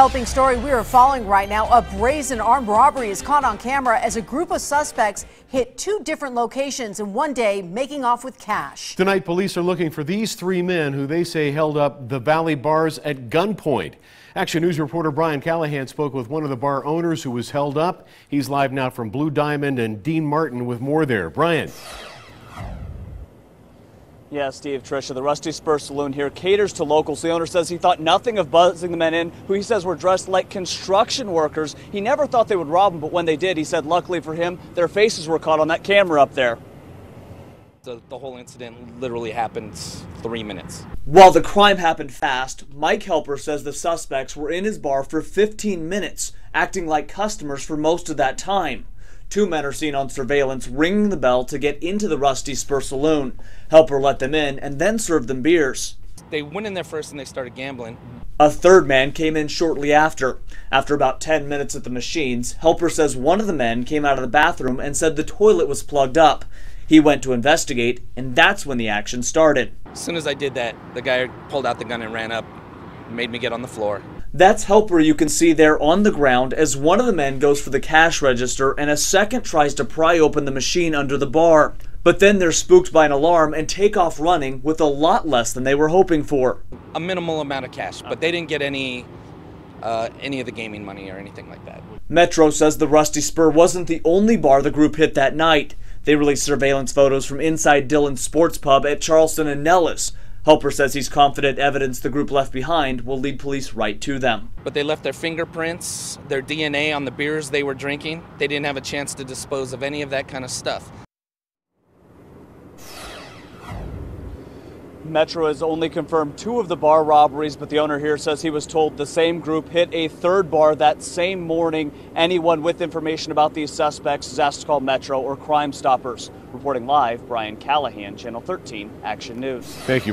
Developing story we are following right now. A brazen armed robbery is caught on camera as a group of suspects hit two different locations in one day, making off with cash. Tonight, police are looking for these three men who they say held up the Valley bars at gunpoint. Action News reporter Brian Callahan spoke with one of the bar owners who was held up. He's live now from Blue Diamond, and Dean Martin with more there. Brian. Yeah, Steve, Tricia, the Rusty Spur Saloon here caters to locals. The owner says he thought nothing of buzzing the men in, who he says were dressed like construction workers. He never thought they would rob him, but when they did, he said luckily for him, their faces were caught on that camera up there. The whole incident literally happened 3 minutes. While the crime happened fast, Mike Helper says the suspects were in his bar for 15 minutes, acting like customers for most of that time. Two men are seen on surveillance ringing the bell to get into the Rusty Spur Saloon. Helper let them in and then served them beers. They went in there first and they started gambling. A third man came in shortly after. After about 10 minutes at the machines, Helper says one of the men came out of the bathroom and said the toilet was plugged up. He went to investigate, and that's when the action started. As soon as I did that, the guy pulled out the gun and ran up, made me get on the floor. That's Helper you can see there on the ground as one of the men goes for the cash register and a second tries to pry open the machine under the bar. But then they're spooked by an alarm and take off running with a lot less than they were hoping for. A minimal amount of cash, but they didn't get any of the gaming money or anything like that. Metro says the Rusty Spur wasn't the only bar the group hit that night. They released surveillance photos from inside Dillon's Sports Pub at Charleston and Nellis. Helper says he's confident evidence the group left behind will lead police right to them. But they left their fingerprints, their DNA on the beers they were drinking. They didn't have a chance to dispose of any of that kind of stuff. Metro has only confirmed 2 of the bar robberies, but the owner here says he was told the same group hit a third bar that same morning. Anyone with information about these suspects is asked to call Metro or Crime Stoppers. Reporting live, Brian Callahan, Channel 13 Action News. Thank you.